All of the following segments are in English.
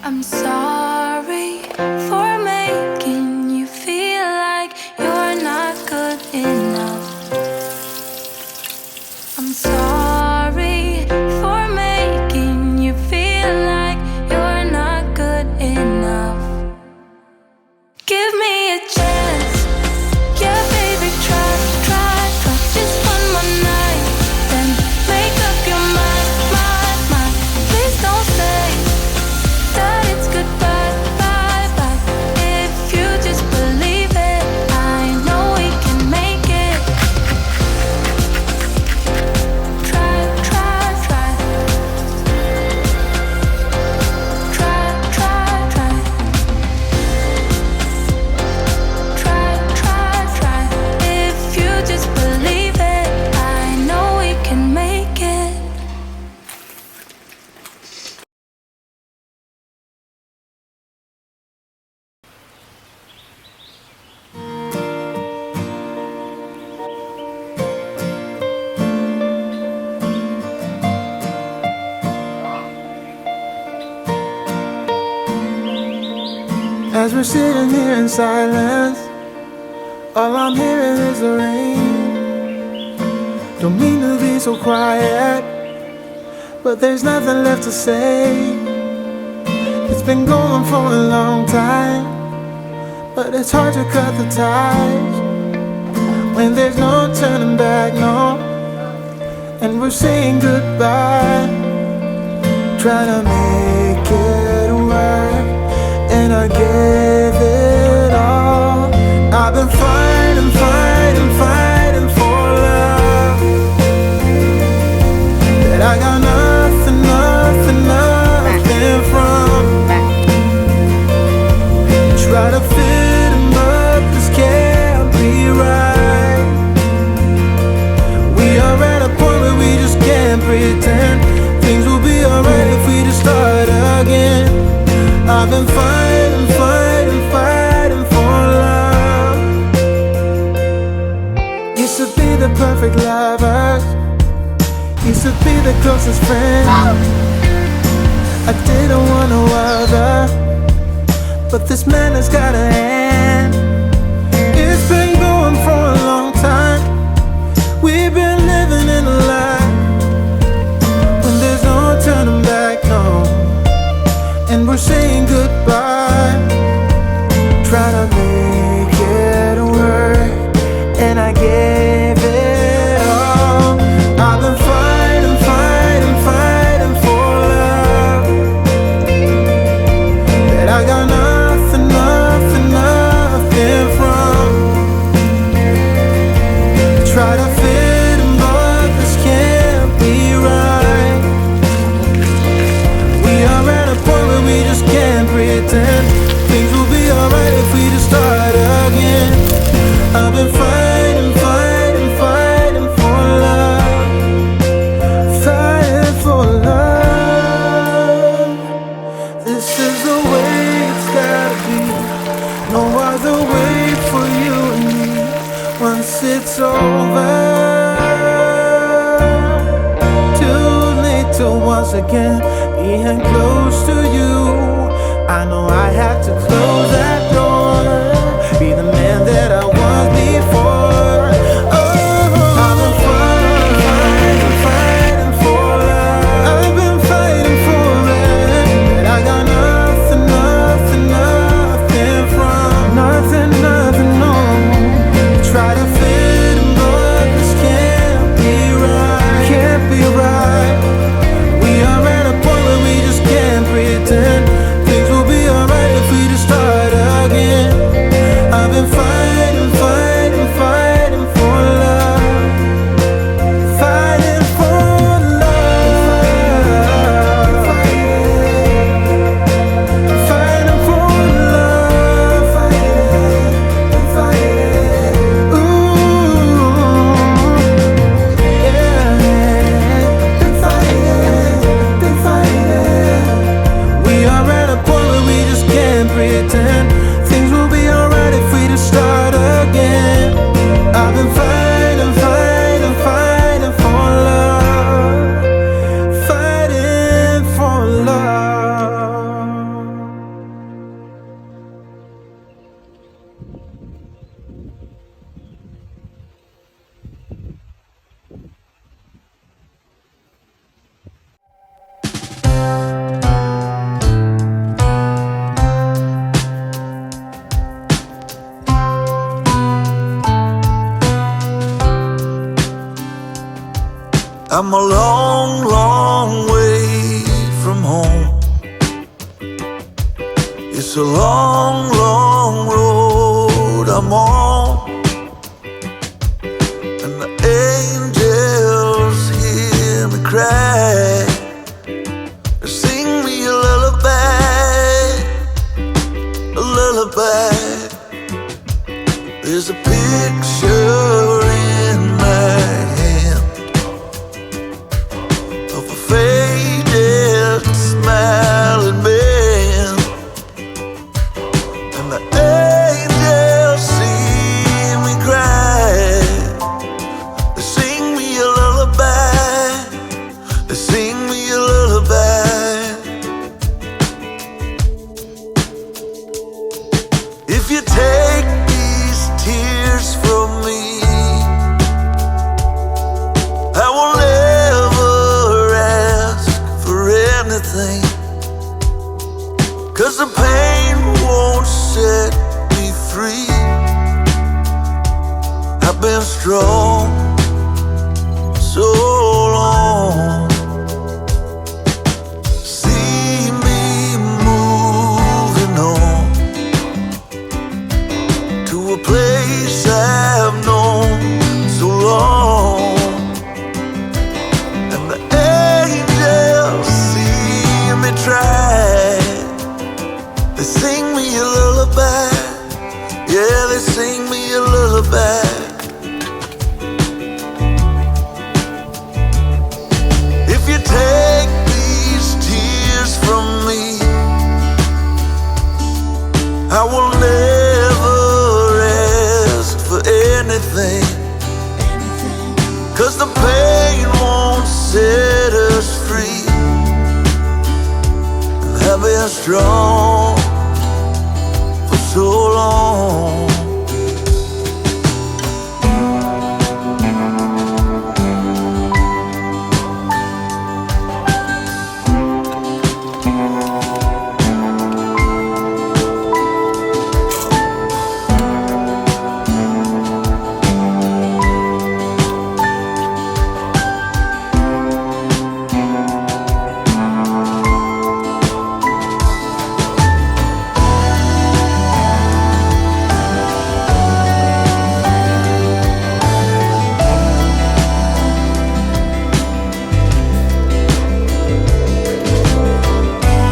I'm sorry for making you feel like you're not good enough. I'm sorry for making you feel like you're not good enough. Give me a chance, yeah baby, try, just one more night, then make up your mind, please don't say that it's goodbye, bye. If you just believe it, I know we can make it. Try, if you just believe it, I know we can make it. As we're sitting here in silence, all I'm hearing is the rain. Don't mean to be so quiet, but there's nothing left to say. It's been going for a long time, but it's hard to cut the ties when there's no turning back, no. And we're saying goodbye, trying to make it work. And I gave it all. I've been fighting for love, that I got nothing from. Try to fit him up, this can't be right. We are at a point where we just can't pretend things will be alright if we just start again. I've been fighting for love. Used to be the perfect lovers, used to be the closest friends. I didn't want no other, but this man has got a hand. It's been going for a long time. We've been living in a lie when there's no turning back, no. And we're saying goodbye, try to make it work. And I gave it all. I've been fighting for love, that I got nothing from. Try to fit him, but this can't be right. We are at a point where we just can't pretend things will be alright if we just start again. I've been fighting for love, fighting for love. This is the way it's gotta be, no other way for you and me. Once it's over, too late to once again being close to you. I know I have to close that door, be the man that I was before. Oh, I've been fighting for love. I've been fighting for it, but I got nothing from. Nothing, no. Try to fit him, but this can't be right. Can't be right. We are at a point where we just can't pretend things will be alright if we just start again. I've been fighting for love, fighting for love, fighting for love, ooh, yeah, been fighting. We are at a point where we just can't pretend things will be alright if we just start again. I've been fighting for love, fighting for love. I'm a long, long way from home. It's a long, long road I'm on, and the angels hear me cry. They sing me a lullaby, a lullaby. There's a picture in my hand of a faded, smiling man, and the angels see me cry. They sing me a lullaby, they sing me a lullaby. If you take these tears from me, I will never ask for anything, 'cause the pain won't set me free. I've been strong so long. See me moving on to a place I've known so long, and the angels see me try. They sing me a lullaby, yeah, they sing me a lullaby. If you take these tears from me, I will never ask for anything, 'cause the pain won't set us free. And I've been strong for so long.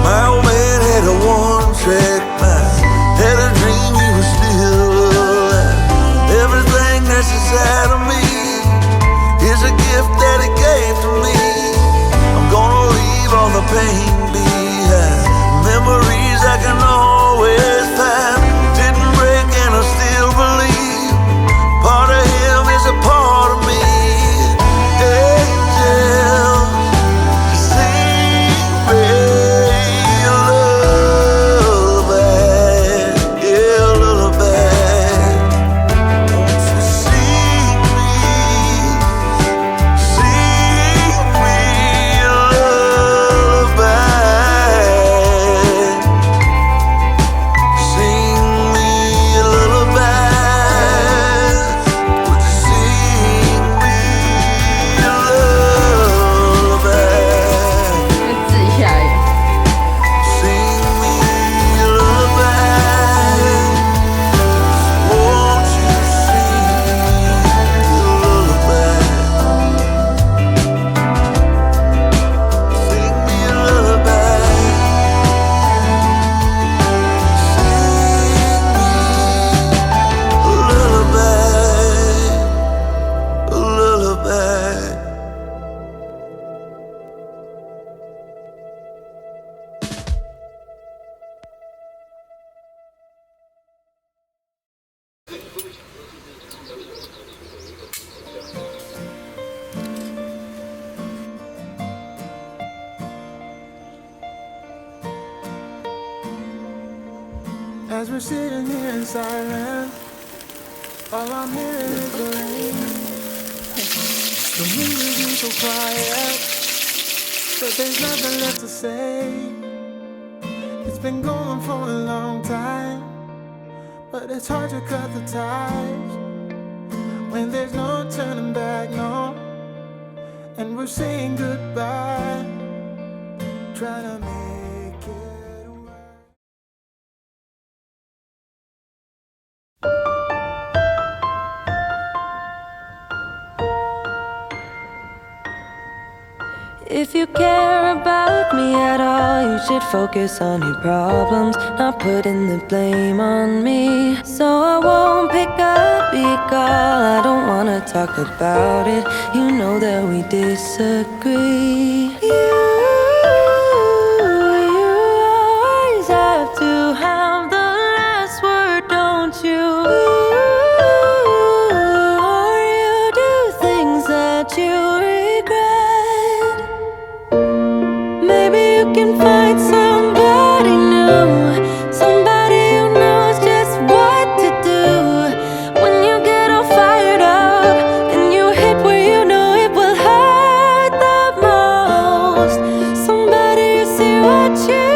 My old man had a one-track mind, had a dream he was still alive. Everything that's inside of me is a gift that he gave to me. I'm gonna leave all the pain behind, memories I can always find. Didn't break and I still believe, part of him is a part of me. Angels sing me a lullaby, yeah, a lullaby. Won't you sing me a lullaby? Sing me a lullaby. Would you sing me a lullaby? 自己下雨。 Sing me a lullaby. Won't you sing me a lullaby? Sing me a lullaby. Sing me a lullaby. A lullaby. As we're sitting here in silence, all I'm hearing is the rain. Don't mean to be so quiet, but there's nothing left to say. It's been going for a long time, but it's hard to cut the ties when there's no turning back, no. and we're saying goodbye, trying to make it work. If you care about me at all, you should focus on your problems, not putting the blame on me. So I won't pick up your call, I don't wanna talk about it. You know that we disagree. You always have to have the last word, don't you? Or you do things that you regret. Maybe you can find somebody new, somebody who knows just what to do. When you get all fired up and you hit where you know it will hurt the most, somebody who see what you